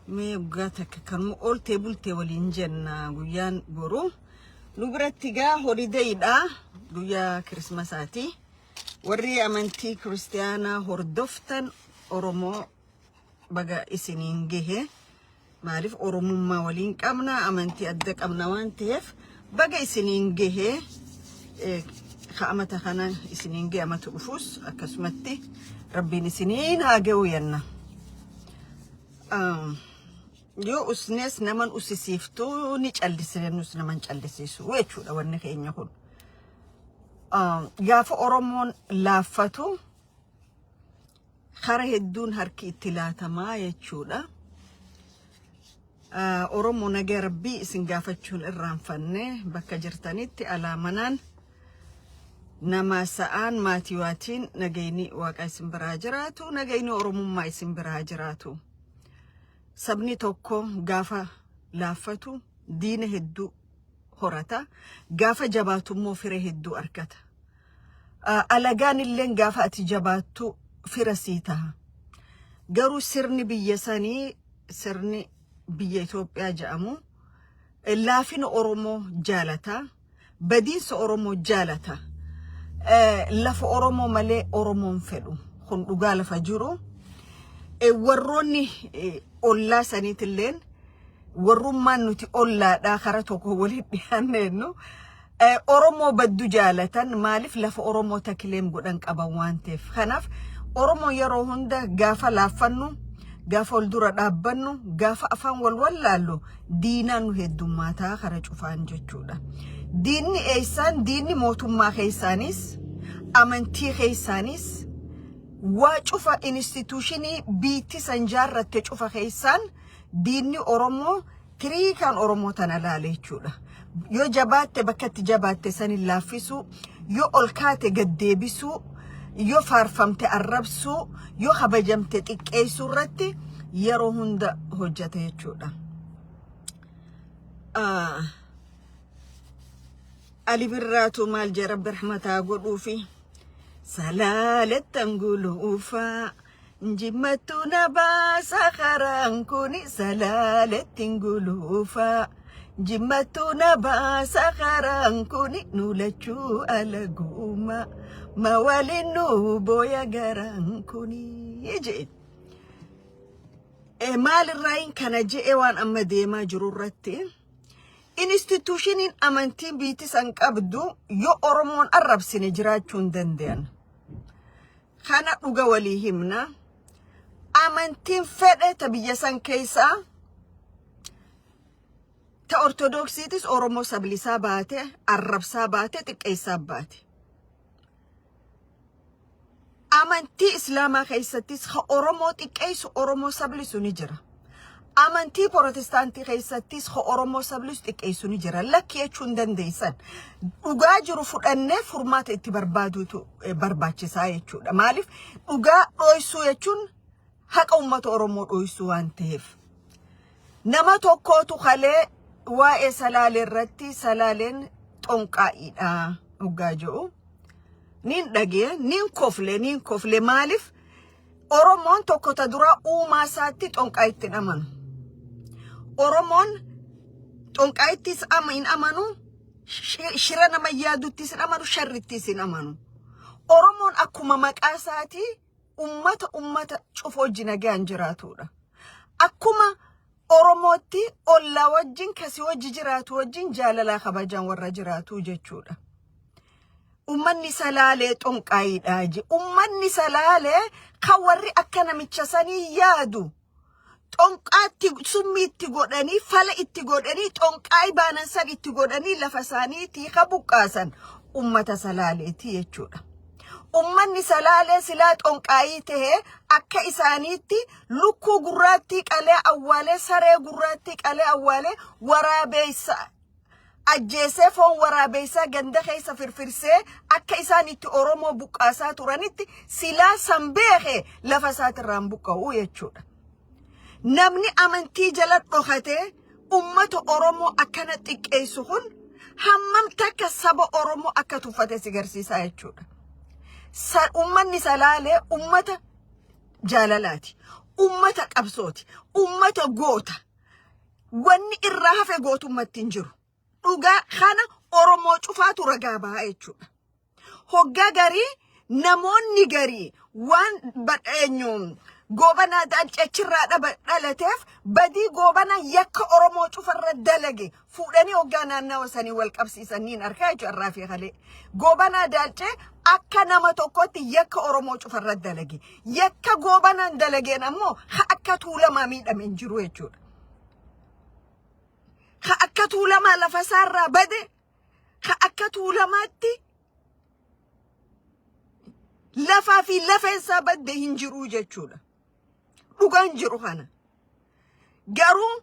مي بقاتك كانوا all table تولين جنة قيان برو نبرت تجا هوليداي قيا كريسماساتي وري أمانتي كريستيانا هردفتن أورمو بقى إسنين جه معرف أورمو ما ولين كامنا أمانتي أدك أمنا وانتهف بقى إسنين جه خامة خنا إسنين جه أما تقفوس أكسمتي ربي إسنين هاجوينا يو أسنس نمن أسسيفتو نيجالدسين نس نمن جالدسيسو ويشو لورني خين يقول جاف أورمون لافتو خره الدون هركي تلاتا ما يشولا أورمو نجى ربي سنجافتشون الرام فنه بكجرتانيتي على منان نما سان ماتيواتين نجيني واقع سنبراجراتو نجيني أورمو ما سنبراجراتو سبني توكو غافا لافتو دين هدو هورتا غافا جباتو موفره هدو أركتا ألغان اللين غافا أتجباتو فرسيتها غارو سرني بيساني سرني بيتوبيا جامو اللافين أورمو جالتا بديس أورمو جالتا لاف أورمو ملي أورمو فلو خندو غال فجرو وروني أولا سنيت اللين ورمان نتي أولا داخرتك ولد بيانينو أورمو بدو جالة مالف لف أورمو تكلم قدنك أبوانتف خناف أورمو يرو هندا غافا لافنو غافا الدورة دابنو غافا أفان والوالالو دينا نهدو ماتا خرج أفان جتشودا ديني إيسان ديني موتو ما خيسانيس أمنتي خيسانيس واشوفا انستيتوشني بيتي سنجارة تشوفا خيسان ديني أورمو كريكان أورمو تنالالي تشولا يو جبات بكت جبات سني اللافسو يو أولكات قديبسو يو فارفمت الربسو يو خبجمت تكيسو رتي يرو هند هجته تشولا علي براتو مال جرب رحمتا قلو فيه سلالة تنقلوفا جمتو نباسا خرانكوني سلالة تنقلوفا جمتو نباسا خرانكوني نولچو ألقوما موالينو بويا غرانكوني يجي مال الرأين كان جي وان أما ديما جرورتي institutionin amantiin biitis an qabdu yo Oromoon arrabsine jiraachuun danda'an kana dhuga walii himna amantiin fedhe ta biyya san keessa ta ortodoksiitis Oromoo sablisaa baate arrabsaa baate xiqqeessaa baate amantii islaamaa keessattis ha Oromoo xiqqeessu Oromoo sablisu ni jira amantii protestaantii keessattis ho Oromoo sablis xiqqeessuni jira lakki jechuun dandeessan dhugaa jiru fudhannee furmaata itti barbaaduutu barbaachisaa jechuudha maaliif dhugaa dhoysuu jechuun haqa uummata Oromoo dhoysuu waan ta'eef nama tokkootu kalee waa'ee salaalee irratti salaaleen xonqaa'iidha dhugaa jiru nin dhagee nin kofle maaliif Oromoon tokko ta dura uumaa isaatti xonqaa'itti amanu Oromoon xonqaa'ittis in amanu shira nama yaaduttis in amanu sharrittis in amanu Oromoon akkuma maqaa isaati ummata cufa wajjin nagaan jiraatudha akkuma Oromootti olla wajjin kasi wajji jiraatu wajjin jaalalaa kabajaan warra jiraatu jechuudha ummanni salaalee xonqaa'iidha ummanni salaalee kan warri akka namicha sanii yaadu xonqaatti summi itti godhanii fala itti godhanii xonqaa'i baanan san itti godhanii lafa isaaniitii kabuqqaasan ummata salaaleeti jechuudha ummanni salaalee silaa xonqaa'ii ta'ee akka isaaniitti lukkuu gurraattii qalee awwaalee saree gurraattii qalee awwaalee waraabeessa ajjeesee foon waraabeessaa ganda keessa firfirsee akka isaaniitti Oromoo buqqaasaa turanitti silaa sanbeekee lafa isaatirraan buqqa'uu jechuudha namni amantii jala dhokatee ummata Oromoo akkana xiqqeessu kun hammam takka saba Oromoo akka tuffate sigarsiisaa jechuudha ummanni salaalee ummata jaalalaati ummata qabsooti ummata goota wanni irraa hafe gootummatti hin jiru dhugaa kana oromoo cufaatu ragaa ba'a jechuudha hoggaa garii namoonni garii waan badheenyuun goobana dalchachirraa dhalateef badii goobana yakka oromoo cufarra dalage fuudhanii hoggaa naannawa sanii wal qabsiisaniin arkaa jechuudha irraa fi halee goobana dalche akka nama tokkotti yakka oromoo cufarra dalage yakka goobanaan dalageen ammoo akka tuulamaa miidhame hin jiru jechuudha akka tuulamaa lafa saarraa bade akka tuulamaatti lafaa fi lafeensaa badde hin jiru jechuudha dhugaan jiru kana garuu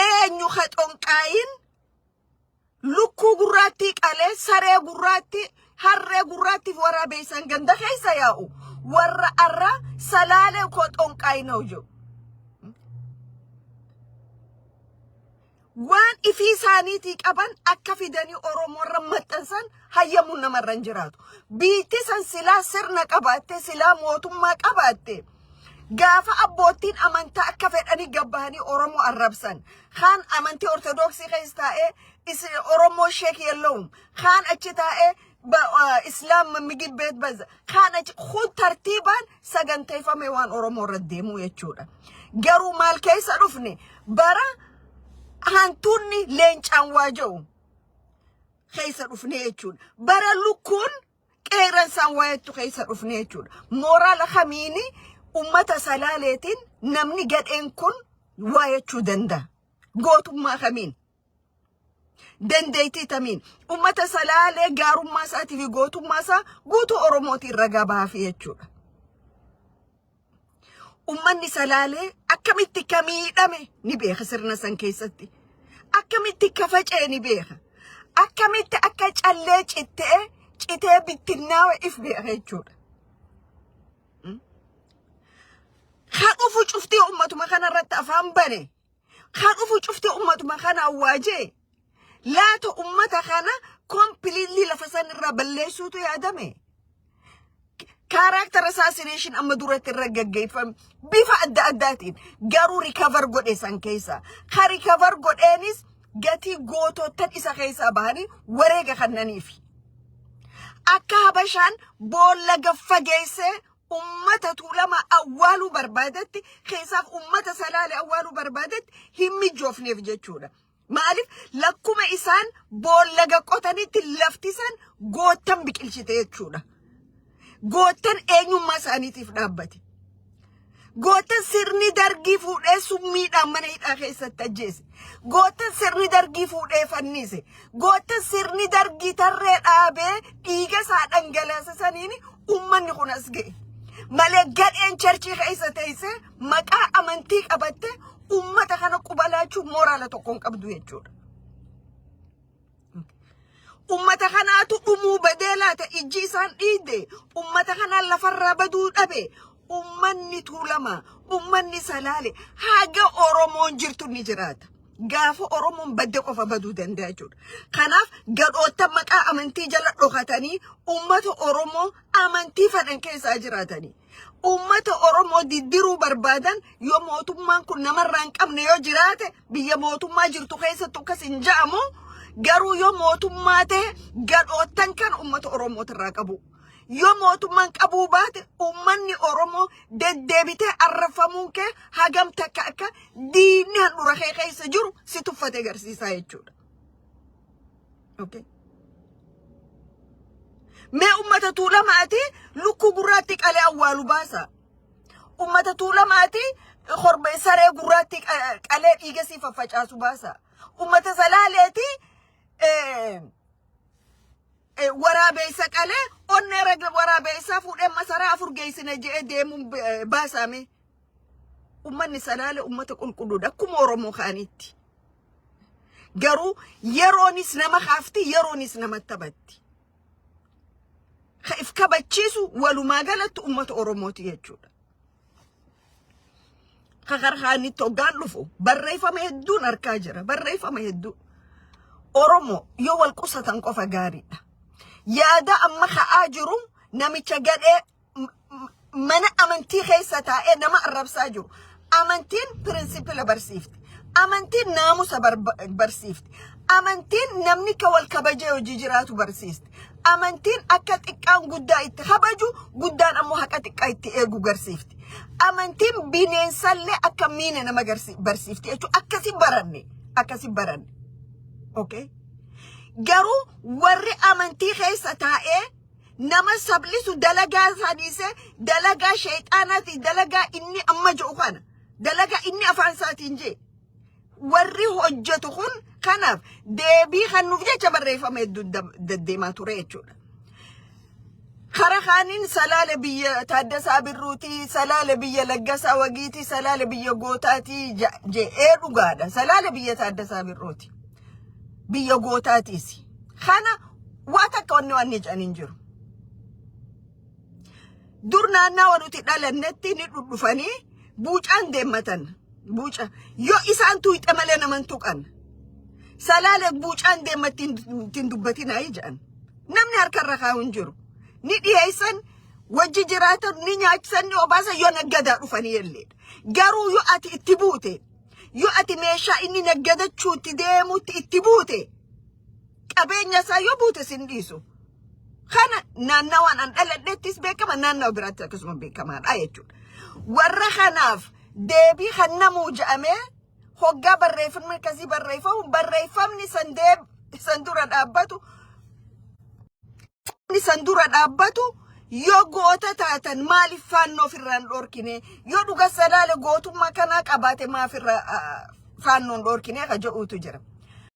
eenyu haxonqaayin lukkuu gurraattii qalee saree gurraattii harree gurraattiif waraabeessan ganda keessa yaa'u warra arra salaalee koo xonqaayinoo jiru waan ifii isaaniitii qaban akka fidanii oromoorra maxxansan hayyamuun namarra hin jiraatu biitti san silaa sirna qabaatte silaa mootummaa qabaatte gaafa abboottiin amantaa akka fedhanii gabbahanii oromoo arrabsan kaan amantii ortodoksii keessa taa'ee oromoo sheek yellowum kaan achi taa'ee islaam migib beet baza kaan achi khud tartiibaan saganteeffame waan oromoo irra deemuu jechuudha garuu maal keessa dhufne bara hantuunni leencaan waaja'u keessa dhufne jechuudha bara lukkuun qeeransaan waayettu keessa dhufne jechuudha mooraala kamiini ummata salaaleetiin namni gadheen kun waayechuu danda'a gootummaa kamiin dandeettii tamiin ummata salaalee gaarummaa isaatii fi gootummaa isaa guutuu oromootiin ragaa baafi jechuudha ummanni salaalee akkamitti kamiidhame ni beeka sirna san keessatti akkamitti kafacee ni beeka akkamitti akka callee citee bittinnaawe if beeka jechuudha Khaqufu cufti ummatuma kana irratti afaan bane khaqufu cufti ummatuma kana awwaajee laata ummata kana completely lafa san irraa balleessuutu yaadame character assassination amma duratti irra gaggeeffame bifa adda addaatiin garuu recover godhe san keessa ka recover godheenis gatii gootottan isa keessaa bahanii wareega kannaniifi akka habashaan boolla gaffageessee ummata tuulama awwaaluu barbaadetti keessaaf ummata salaale awwaaluu barbaadetti hin mijoofneef jechuudha maaliif lakkuma isaan boolla qotanitti laftisan goottan biqilchite jechuudha goottan eenyummaa isaaniitiif dhaabbate goottan sirni dargii fuudhee summiidhaan mana hidhaa keessatti ajjeese goottan sirni dargii fuudhee fannise goottan sirni dargii tarree dhaabee dhiiga isaa dhangalaasisaniin ummanni kun as ga'e malee gadheen charchii keessa teessee maqaa amantii qabatte ummata kana qubalaachuu mooraala tokkoon qabdu jechuudha ummata kanaatu dhumuu badee laata ijji isaan dhiide ummata kanaan lafarraa baduu dhabe ummanni tuulama ummanni salaale haga oromoon jirtu ni jiraata gaafa oromoon badde qofa baduu danda'a jechuudha kanaaf gadhoota maqaa amantii jala dhokatanii ummata oromoo amantii fadhan keessaa jiraatanii ummata oromoo diddiruu barbaadan yoo mootummaan kun namarraa hin qabne yoo jiraate biyya mootummaa jirtu keessatti akkas hin ja'amu garuu yoo mootummaa ta'e gadhootan kan ummata oromootirraa qabu yoo mootummaan qabuu baate ummanni oromoo deddeebitee arrafamuun kee hagam takka akka diinni handhura kee keessa jiru si tuffate agarsiisaa jechuudha okay mee ummata tuulamaati lukkuu gurraatti qalee awwaalu baasa ummata tuulamaati khorbee saree gurraatti qalee dhiiga si faffacaasu baasa ummata salaaleeti waraabeysa qalee onnee ragla waraabeysa fuudhee masaraa afur geessine jedhee deemuun baasame ummanni salaale ummata qulqulluudha akkuma oromoo kaanitti garuu yeroonis nama kaafti yeroonis nama tabatti if kabachiisu walumaa galatti ummata oromooti jechuudha kakarhaanitti hoggaan dhufu barreeffama hedduun arkaa jira barreeffama hedduu oromoo yoo wal qusatan qofa gaariidha yaada amma ka'aa jiru namicha gadhee mana amantii keessa taa'ee nama arrabsaa jiru amantiin pirinsipila barsiifti. Amantiin naamusa barsiifti. Amantiin namni ka wal kabajee hojii jiraatu barsiifti. Amantiin akka xiqqaan guddaa itti kabaju, guddaan ammoo haqa xiqqaa itti eegu barsiifti. Amantiin bineensallee akka miine nama barsiifti jechuudha. Akkasi baranne. Okay? Garuu warri amantii keessa taa'ee nama sablisu dalagaa sadiise, dalagaa shayxaanaati, dalagaa inni amma jiru kana, dalagaa inni afaan isaatiin jee. Warri hojjetu kun kanaaf deebii kan nuuf jecha barreeffame deddeemaa ture jechuudha. Kara kaaniin salaale biyya Taaddasaa Birruutii, salaale biyya Laggasaa Wagiitii, salaale biyya Gootaatii je'ee dhugaadha. Salaale biyya Taaddasaa Birruutii. Biyya Gootaatiis. Kana waa takka waan jedhaniin jiru. Dur naannawaa nuti dhalannetti ni dhudhufanii buucaan deemmatan. Buuca yoo isaan tuuyixe malee naman tuqan. Salaale buucaan deemmatti hin dubbatinaa jedhan. Namni harkarra kaa'uun jiru. Ni dhiyeessan wajji jiraatan ni nyaachisan ni obaasan yoo naggadaa dhufanii illee. Garuu yoo ati itti buute, yoo ati meeshaa inni naggadachuutti deemutti itti buute, qabeenya isaa yoo buute sin dhiisu. Kana naannawaan an dhaladhettis beekama, naannawa biraatti akkasuma beekamaadha jechuudha. Warra kanaaf deebii kan namuu jedhamee hoggaa barreeffamni akkasii barreeffamni san dura dhaabbatu yoo goota taatan maaliif faannoo ofirraan dhorkine, yoo dhuga salaale gootummaa kanaa qabaate maaf irra faannoon dhorkine ka jedhuutu jira.